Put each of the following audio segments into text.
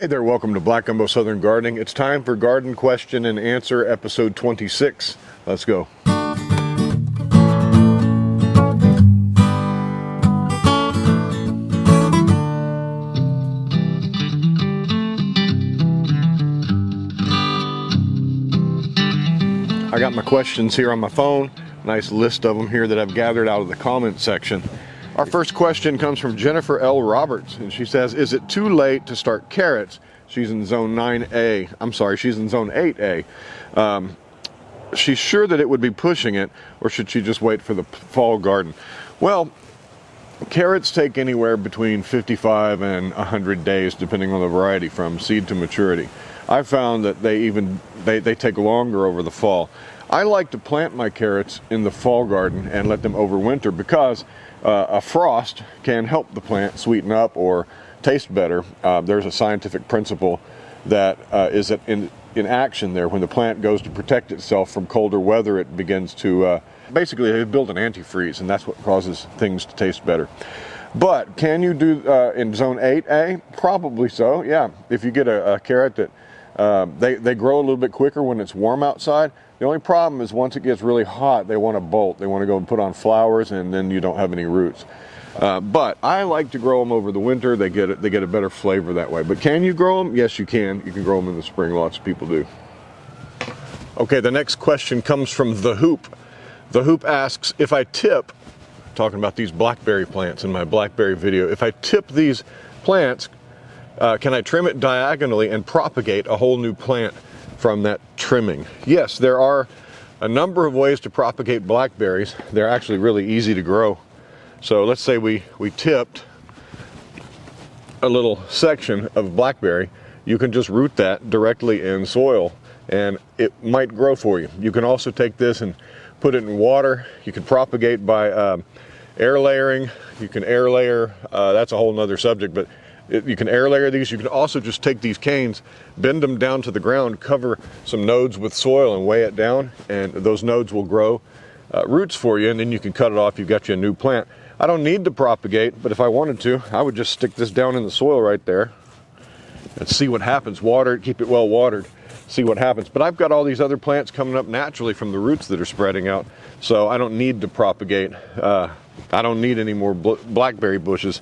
Hey there, welcome to Black Gumbo Southern Gardening. It's time for Garden Question and Answer, episode 26. Let's go. I got my questions here on my phone. Nice list of them here that I've gathered out of the comment section. Our first question comes from Jennifer L. Roberts, and she says, is it too late to start carrots? She's in zone 9A. I'm sorry, she's in zone 8A. She's sure that it would be pushing it, or should she just wait for the fall garden? Well, carrots take anywhere between 55 and 100 days, depending on the variety, from seed to maturity. I've found that they take longer over the fall. I like to plant my carrots in the fall garden and let them overwinter because a frost can help the plant sweeten up or taste better. There's a scientific principle that is in action there. When the plant goes to protect itself from colder weather, it begins to basically build an antifreeze, and that's what causes things to taste better. But can you do in zone 8A? Probably so, yeah. If you get a carrot that they grow a little bit quicker when it's warm outside. The only problem is once it gets really hot, they want to bolt. They want to go and put on flowers, and then you don't have any roots. But I like to grow them over the winter. They get a better flavor that way. But can you grow them? Yes, you can. You can grow them in the spring. Lots of people do. Okay, the next question comes from The Hoop. The Hoop asks, if I tip, talking about these blackberry plants in my blackberry video, if I tip these plants, can I trim it diagonally and propagate a whole new plant from that trimming? Yes, there are a number of ways to propagate blackberries. They're actually really easy to grow. So let's say we tipped a little section of blackberry. You can just root that directly in soil and it might grow for you. You can also take this and put it in water. You can propagate by air layering. You can air layer, that's a whole nother subject, but you can air layer these. You can also just take these canes, bend them down to the ground, cover some nodes with soil and weigh it down, and those nodes will grow roots for you, and then you can cut it off. You've got you a new plant. I don't need to propagate, but if I wanted to, I would just stick this down in the soil right there and see what happens. Water it, keep it well watered, see what happens. But I've got all these other plants coming up naturally from the roots that are spreading out, so I don't need to propagate. I don't need any more blackberry bushes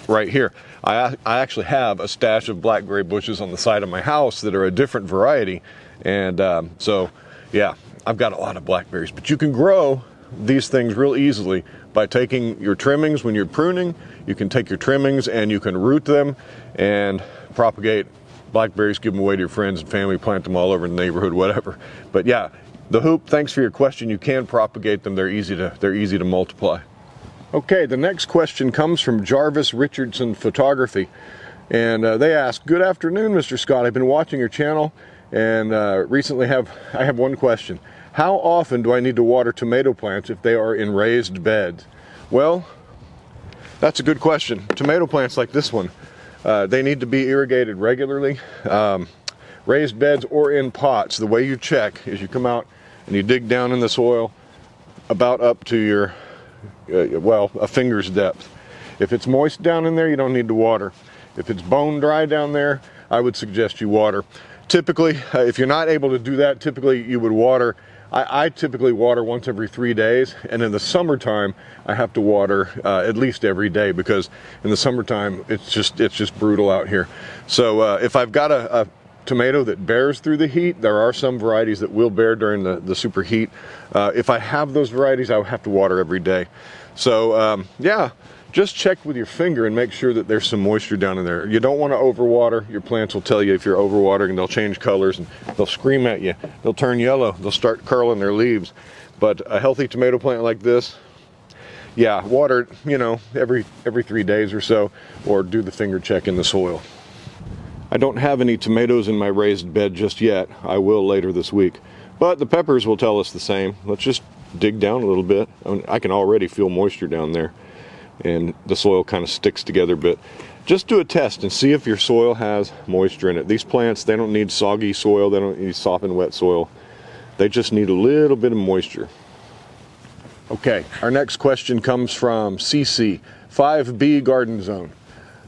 right here. I actually have a stash of blackberry bushes on the side of my house that are a different variety, and so yeah, I've got a lot of blackberries. But you can grow these things real easily by taking your trimmings when you're pruning. You can take your trimmings and you can root them and propagate blackberries, give them away to your friends and family, plant them all over the neighborhood, whatever. But yeah, The Hoop, thanks for your question. You can propagate them. They're easy to multiply. Okay, the next question comes from Jarvis Richardson Photography, and they ask, good afternoon, Mr. Scott. I've been watching your channel and recently I have one question. How often do I need to water tomato plants if they are in raised beds? Well, that's a good question. Tomato plants like this one, they need to be irrigated regularly. Raised beds or in pots, the way you check is you come out and you dig down in the soil about up to your a finger's depth. If it's moist down in there, you don't need to water. If it's bone dry down there, I would suggest you water. Typically, if you're not able to do that, typically you would water. I typically water once every 3 days, and in the summertime I have to water at least every day, because in the summertime it's just brutal out here. So if I've got a tomato that bears through the heat, there are some varieties that will bear during the super heat. If I have those varieties, I would have to water every day. So yeah, just check with your finger and make sure that there's some moisture down in there. You don't want to overwater. Your plants will tell you if you're overwatering, and they'll change colors and they'll scream at you. They'll turn yellow. They'll start curling their leaves. But a healthy tomato plant like this, yeah, water it, every 3 days or so, or do the finger check in the soil. I don't have any tomatoes in my raised bed just yet. I will later this week. But the peppers will tell us the same. Let's just dig down a little bit. I can already feel moisture down there, and the soil kind of sticks together. But just do a test and see if your soil has moisture in it. These plants, they don't need soggy soil. They don't need soft and wet soil. They just need a little bit of moisture. Okay, our next question comes from CC, 5B Garden Zone.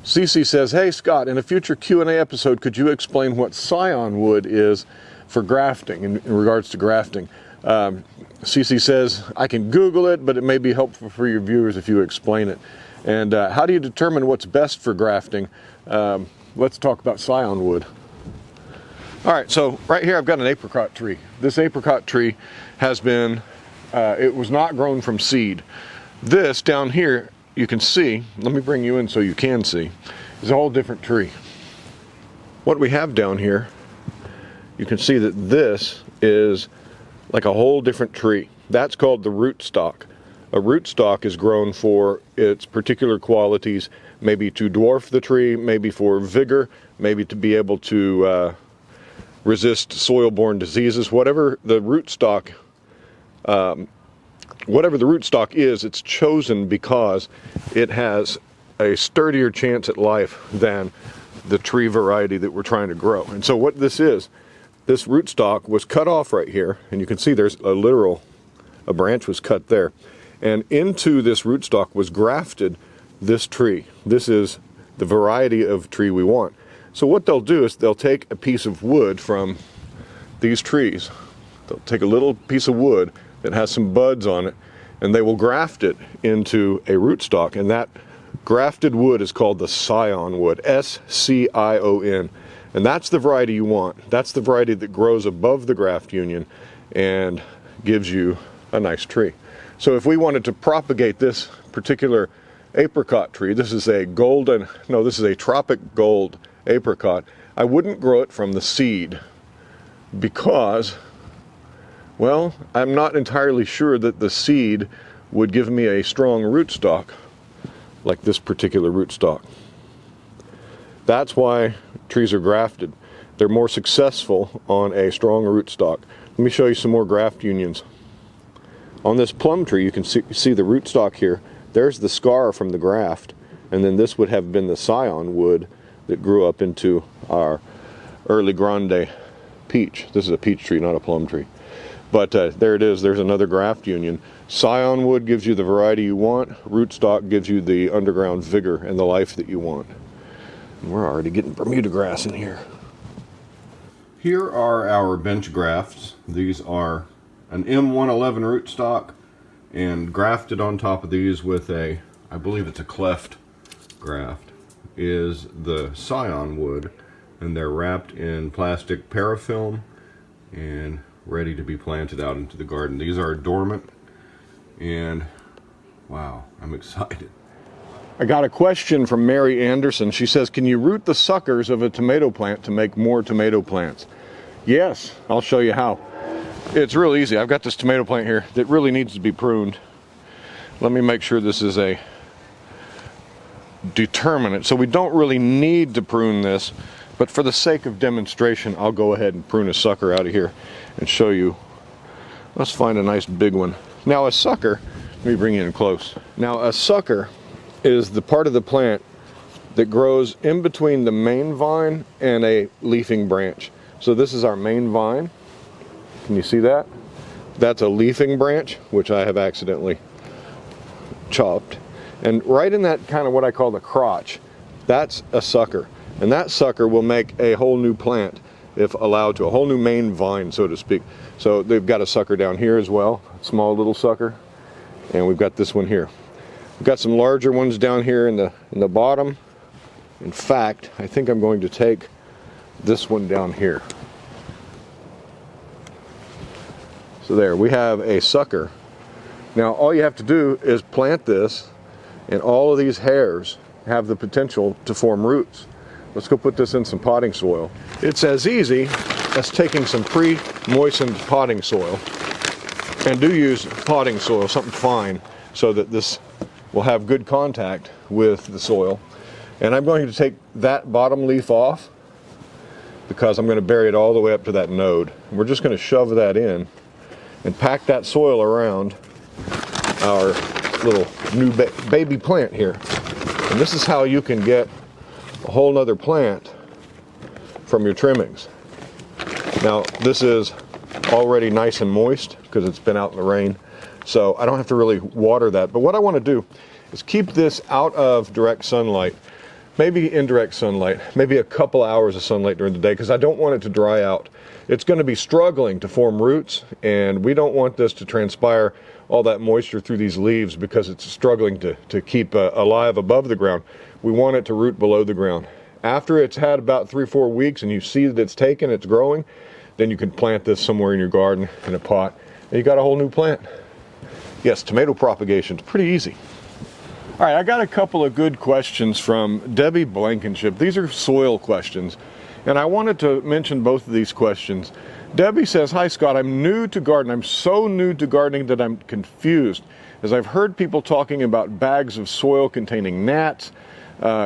Cece says, hey Scott, in a future Q&A episode, could you explain what Scion wood is for grafting, in regards to grafting? Cece says, I can Google it, but it may be helpful for your viewers if you explain it. And how do you determine what's best for grafting? Let's talk about Scion wood. All right, so right here I've got an apricot tree. This apricot tree has been, it was not grown from seed. This down here, you can see, let me bring you in so you can see, is a whole different tree. What we have down here, you can see that this is like a whole different tree. That's called the rootstock. A rootstock is grown for its particular qualities, maybe to dwarf the tree, maybe for vigor, maybe to be able to resist soil-borne diseases. Whatever the rootstock is, it's chosen because it has a sturdier chance at life than the tree variety that we're trying to grow. And so what this is, this rootstock was cut off right here, and you can see there's a branch was cut there. And into this rootstock was grafted this tree. This is the variety of tree we want. So what they'll do is they'll take a piece of wood from these trees. They'll take a little piece of wood that has some buds on it, and they will graft it into a rootstock. And that grafted wood is called the Scion wood, S-C-I-O-N. And that's the variety you want. That's the variety that grows above the graft union and gives you a nice tree. So if we wanted to propagate this particular apricot tree, this is a tropic gold apricot, I wouldn't grow it from the seed because, well, I'm not entirely sure that the seed would give me a strong rootstock like this particular rootstock. That's why trees are grafted. They're more successful on a strong rootstock. Let me show you some more graft unions. On this plum tree, you can see the rootstock here. There's the scar from the graft, and then this would have been the Scion wood that grew up into our early grande peach. This is a peach tree, not a plum tree. But there it is. There's another graft union. Scion wood gives you the variety you want. Rootstock gives you the underground vigor and the life that you want. And we're already getting Bermuda grass in here. Here are our bench grafts. These are an M111 rootstock, and grafted on top of these with a, I believe it's a cleft graft, is the Scion wood, and they're wrapped in plastic parafilm and ready to be planted out into the garden. These are dormant, and wow, I'm excited. I got a question from Mary Anderson. She says, can you root the suckers of a tomato plant to make more tomato plants? Yes, I'll show you how. It's real easy. I've got this tomato plant here that really needs to be pruned. Let me make sure this is a determinate. So we don't really need to prune this, but for the sake of demonstration, I'll go ahead and prune a sucker out of here and show you. Let's find a nice big one. Now a sucker, let me bring you in close. Now a sucker is the part of the plant that grows in between the main vine and a leafing branch. So this is our main vine. Can you see that? That's a leafing branch, which I have accidentally chopped. And right in that kind of what I call the crotch, that's a sucker. And that sucker will make a whole new plant, if allowed to, a whole new main vine, so to speak. So they've got a sucker down here as well, small little sucker. And we've got this one here. We've got some larger ones down here in the bottom. In fact, I think I'm going to take this one down here. So there, we have a sucker. Now all you have to do is plant this, and all of these hairs have the potential to form roots. Let's go put this in some potting soil. It's as easy as taking some pre-moistened potting soil, and do use potting soil, something fine, so that this will have good contact with the soil. And I'm going to take that bottom leaf off because I'm going to bury it all the way up to that node. And we're just going to shove that in and pack that soil around our little new baby plant here. And this is how you can get a whole nother plant from your trimmings. Now this is already nice and moist because it's been out in the rain, so I don't have to really water that. But what I want to do is keep this out of direct sunlight maybe indirect sunlight, maybe a couple hours of sunlight during the day, because I don't want it to dry out. It's going to be struggling to form roots, and we don't want this to transpire all that moisture through these leaves because it's struggling to keep alive above the ground. We want it to root below the ground. After it's had about 3-4 weeks and you see that it's taken, it's growing, then you can plant this somewhere in your garden in a pot, and you got a whole new plant. Yes, tomato propagation is pretty easy. All right, I got a couple of good questions from Debbie Blankenship. These are soil questions, and I wanted to mention both of these questions. Debbie says, "Hi Scott, I'm new to gardening. I'm so new to gardening that I'm confused, as I've heard people talking about bags of soil containing gnats.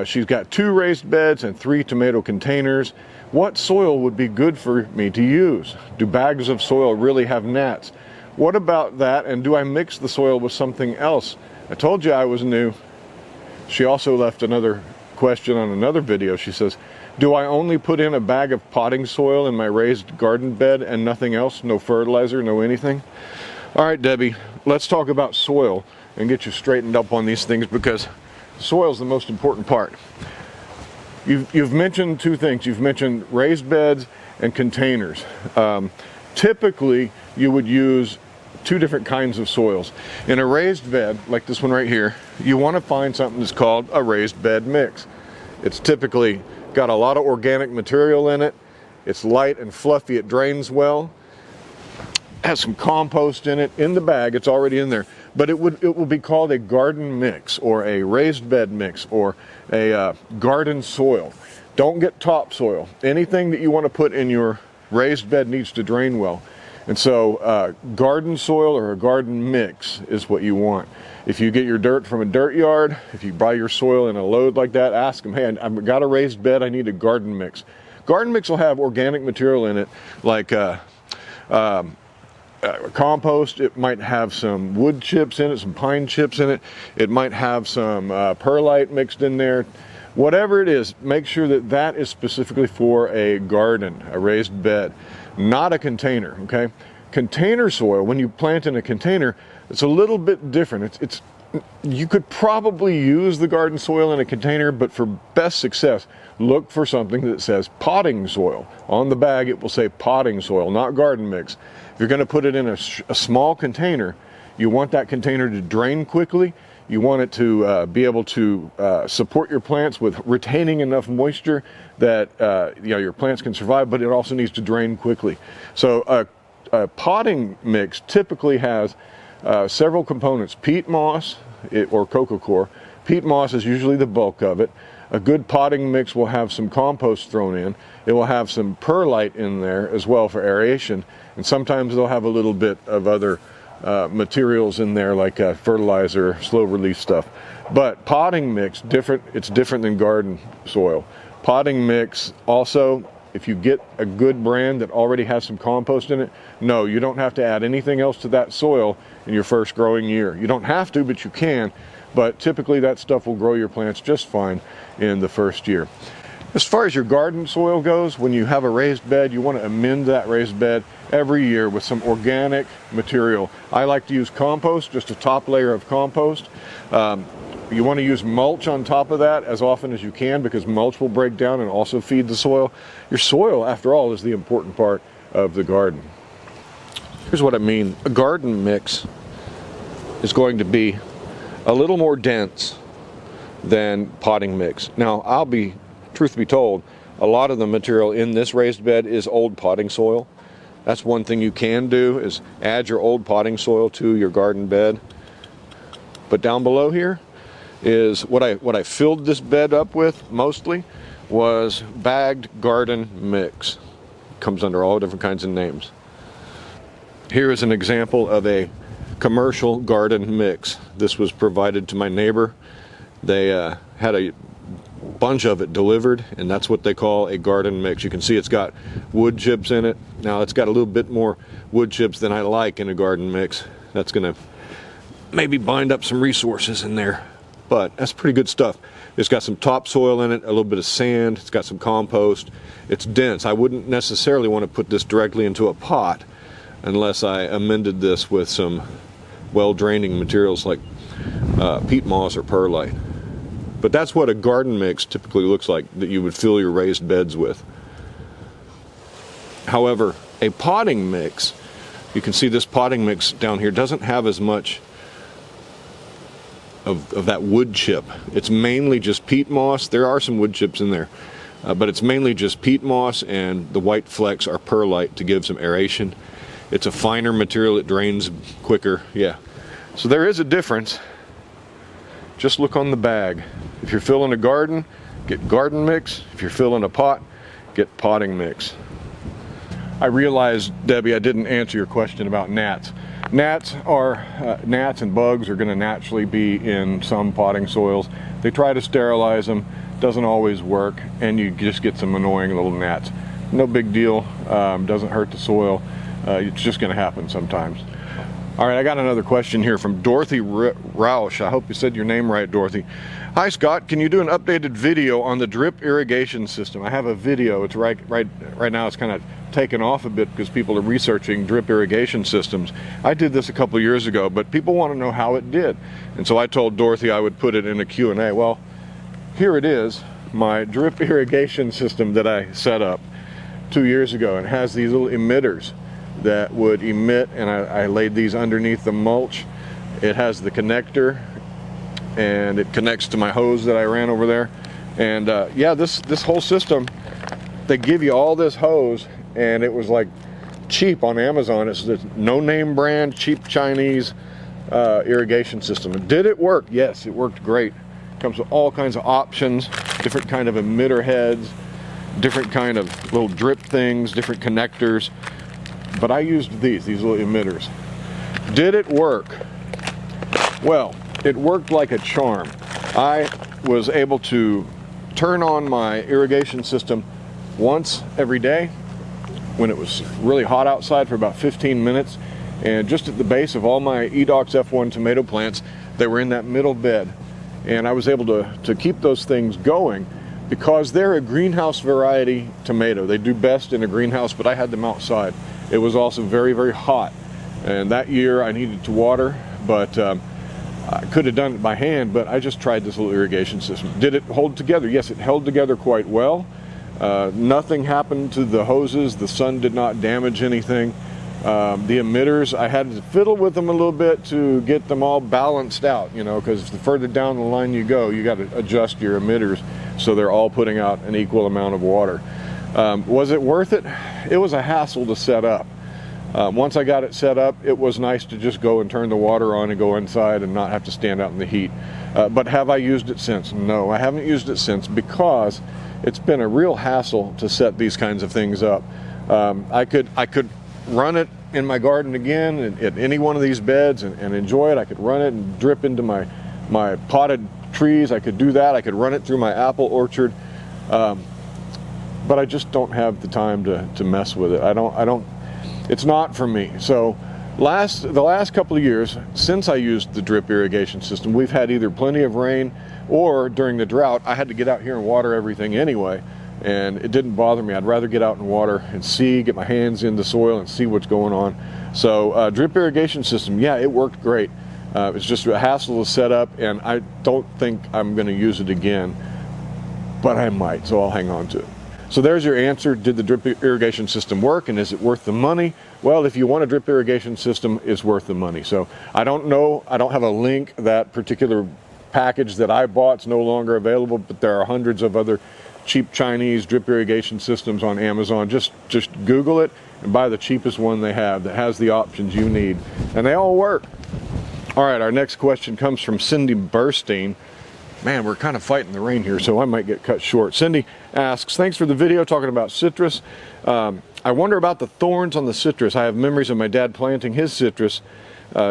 She's got 2 raised beds and 3 tomato containers. What soil would be good for me to use? Do bags of soil really have gnats? What about that, and do I mix the soil with something else? I told you I was new." She also left another question on another video. She says, "Do I only put in a bag of potting soil in my raised garden bed and nothing else? No fertilizer, no anything?" All right, Debbie, let's talk about soil and get you straightened up on these things, because soil is the most important part. You've mentioned 2 things. You've mentioned raised beds and containers. Typically, you would use 2 different kinds of soils. In a raised bed, like this one right here, you want to find something that's called a raised bed mix. It's typically got a lot of organic material in it. It's light and fluffy. It drains well. Has some compost in it. In the bag, it's already in there. But it will be called a garden mix, or a raised bed mix, or a garden soil. Don't get topsoil. Anything that you want to put in your raised bed needs to drain well. And so garden soil or a garden mix is what you want. If you get your dirt from a dirt yard, if you buy your soil in a load like that, ask them, "Hey, I've got a raised bed, I need a garden mix." Garden mix will have organic material in it, like compost. It might have some wood chips in it, some pine chips in it. It might have some perlite mixed in there. Whatever it is, make sure that that is specifically for a garden, a raised bed, not a container, okay? Container soil, when you plant in a container, it's a little bit different. You could probably use the garden soil in a container, but for best success, look for something that says potting soil. On the bag, it will say potting soil, not garden mix. If you're going to put it in a small container, you want that container to drain quickly. You want it to be able to support your plants with retaining enough moisture that your plants can survive, but it also needs to drain quickly. So a potting mix typically has several components. Peat moss or coco coir. Peat moss is usually the bulk of it. A good potting mix will have some compost thrown in. It will have some perlite in there as well for aeration, and sometimes they'll have a little bit of other materials in there, like fertilizer, slow release stuff. But potting mix, it's different than garden soil. Potting mix also, if you get a good brand that already has some compost in it, no, you don't have to add anything else to that soil in your first growing year. You don't have to, but you can. But typically that stuff will grow your plants just fine in the first year. As far as your garden soil goes, when you have a raised bed, you want to amend that raised bed every year with some organic material. I like to use compost, just a top layer of compost. You want to use mulch on top of that as often as you can, because mulch will break down and also feed the soil. Your soil, after all, is the important part of the garden. Here's what I mean. A garden mix is going to be a little more dense than potting mix. Now, truth be told, a lot of the material in this raised bed is old potting soil. That's one thing you can do, is add your old potting soil to your garden bed. But down below here is what I filled this bed up with mostly was bagged garden mix. Comes under all different kinds of names. Here is an example of a commercial garden mix. This was provided to my neighbor. They had a bunch of it delivered, and that's what they call a garden mix. You can see it's got wood chips in it. Now it's got a little bit more wood chips than I like in a garden mix. That's gonna maybe bind up some resources in there, but that's pretty good stuff. It's got some topsoil in it, a little bit of sand, it's got some compost. It's dense. I wouldn't necessarily want to put this directly into a pot unless I amended this with some well-draining materials like peat moss or perlite. But that's what a garden mix typically looks like, that you would fill your raised beds with. However, a potting mix, you can see this potting mix down here doesn't have as much of that wood chip. It's mainly just peat moss. There are some wood chips in there, but it's mainly just peat moss, and the white flecks are perlite to give some aeration. It's a finer material, it drains quicker. Yeah, so there is a difference. Just look on the bag. If you're filling a garden, get garden mix. If you're filling a pot, get potting mix. I realized, Debbie, I didn't answer your question about gnats. Gnats and bugs are going to naturally be in some potting soils. They try to sterilize them, doesn't always work, and you just get some annoying little gnats. No big deal, doesn't hurt the soil. It's just going to happen sometimes. All right, I got another question here from Dorothy Roush. I hope you said your name right, Dorothy. Hi, Scott. Can you do an updated video on the drip irrigation system? I have a video. It's right now. It's kind of taken off a bit because people are researching drip irrigation systems. I did this a couple years ago, but people want to know how it did, and so I told Dorothy I would put it in a Q&A. Well, here it is, my drip irrigation system that I set up 2 years ago, and it has these little emitters that would emit, and I laid these underneath the mulch. It has the connector, and it connects to my hose that I ran over there. And yeah, this whole system, they give you all this hose, and it was like cheap on Amazon. It's this no-name brand, cheap Chinese irrigation system. And did it work? Yes, it worked great. It comes with all kinds of options, different kind of emitter heads, different kind of little drip things, different connectors. But I used these little emitters. Did it work? Well, it worked like a charm. I was able to turn on my irrigation system once every day when it was really hot outside for about 15 minutes. And just at the base of all my Edox F1 tomato plants, they were in that middle bed. And I was able to keep those things going because they're a greenhouse variety tomato. They do best in a greenhouse, but I had them outside. It was also very, very hot, and that year I needed to water, but I could have done it by hand, but I just tried this little irrigation system. Did it hold together? Yes, it held together quite well. Nothing happened to the hoses. The sun did not damage anything. The emitters, I had to fiddle with them a little bit to get them all balanced out, you know, because the further down the line you go, you got to adjust your emitters so they're all putting out an equal amount of water. Was it worth it? It was a hassle to set up. Once I got it set up, it was nice to just go and turn the water on and go inside and not have to stand out in the heat. But have I used it since? No, I haven't used it since because it's been a real hassle to set these kinds of things up. I could run it in my garden again at any one of these beds and enjoy it. I could run it and drip into my potted trees. I could do that. I could run it through my apple orchard. But I just don't have the time to mess with it. I don't, it's not for me. So the last couple of years, since I used the drip irrigation system, we've had either plenty of rain or during the drought, I had to get out here and water everything anyway. And it didn't bother me. I'd rather get out and water and get my hands in the soil and see what's going on. So drip irrigation system, yeah, it worked great. It's just a hassle to set up, and I don't think I'm going to use it again, but I might, so I'll hang on to it. So there's your answer. Did the drip irrigation system work, and is it worth the money? Well, if you want a drip irrigation system, it's worth the money. So I don't know, I don't have a link. That particular package that I bought is no longer available, but there are hundreds of other cheap Chinese drip irrigation systems on Amazon. Just Google it and buy the cheapest one they have that has the options you need, and they all work. All right, our next question comes from Cindy Burstein. Man, we're kind of fighting the rain here, so I might get cut short. Cindy asks, thanks for the video talking about citrus. I wonder about the thorns on the citrus. I have memories of my dad planting his citrus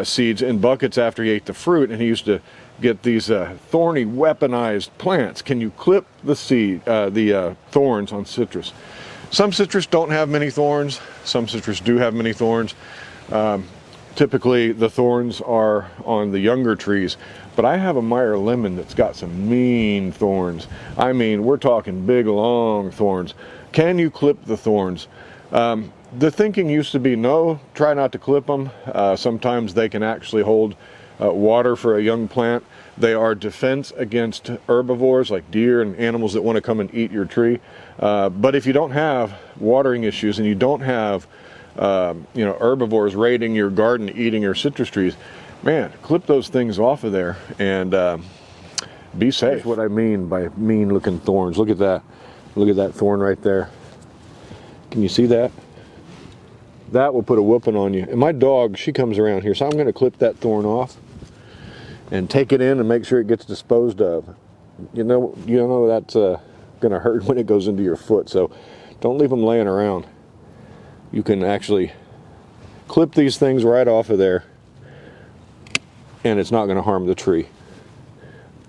seeds in buckets after he ate the fruit, and he used to get these thorny, weaponized plants. Can you clip the thorns on citrus? Some citrus don't have many thorns. Some citrus do have many thorns. Typically, the thorns are on the younger trees. But I have a Meyer lemon that's got some mean thorns. I mean, we're talking big, long thorns. Can you clip the thorns? The thinking used to be no, try not to clip them. Sometimes they can actually hold water for a young plant. They are defense against herbivores like deer and animals that want to come and eat your tree. But if you don't have watering issues and you don't have herbivores raiding your garden, eating your citrus trees, man, clip those things off of there and be safe. That's what I mean by mean looking thorns. Look at that. Look at that thorn right there. Can you see that? That will put a whooping on you. And my dog, she comes around here, so I'm going to clip that thorn off and take it in and make sure it gets disposed of. You know that's going to hurt when it goes into your foot, so don't leave them laying around. You can actually clip these things right off of there, and it's not going to harm the tree.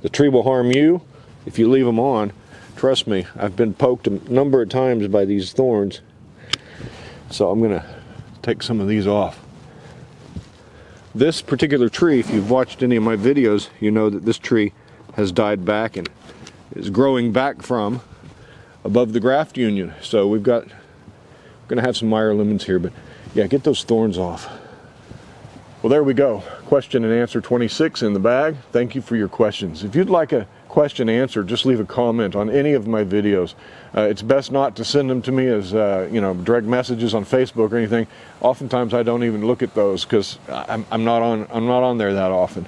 The tree will harm you if you leave them on. Trust me, I've been poked a number of times by these thorns. So I'm going to take some of these off. This particular tree, if you've watched any of my videos, you know that this tree has died back and is growing back from above the graft union. So we're going to have some Meyer lemons here, but yeah, get those thorns off. Well, there we go. Question and answer 26 in the bag. Thank you for your questions. If you'd like a question answered, just leave a comment on any of my videos. It's best not to send them to me as direct messages on Facebook or anything. Oftentimes I don't even look at those because I'm not on there that often.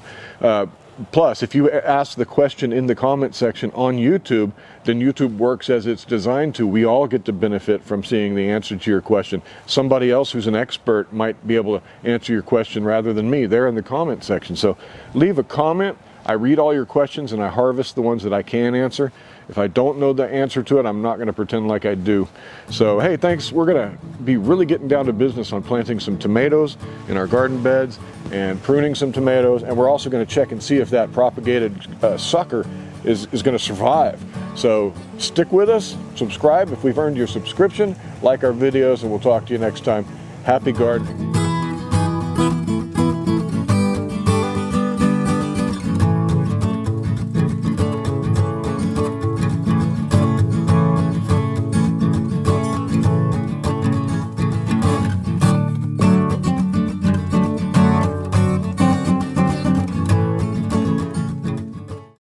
Plus, if you ask the question in the comment section on YouTube, then YouTube works as it's designed to. We all get to benefit from seeing the answer to your question. Somebody else who's an expert might be able to answer your question rather than me. They're in the comment section. So leave a comment. I read all your questions and I harvest the ones that I can answer. If I don't know the answer to it, I'm not going to pretend like I do. So, hey, thanks. We're going to be really getting down to business on planting some tomatoes in our garden beds and pruning some tomatoes. And we're also going to check and see if that propagated sucker is going to survive. So stick with us, subscribe if we've earned your subscription, like our videos, and we'll talk to you next time. Happy gardening.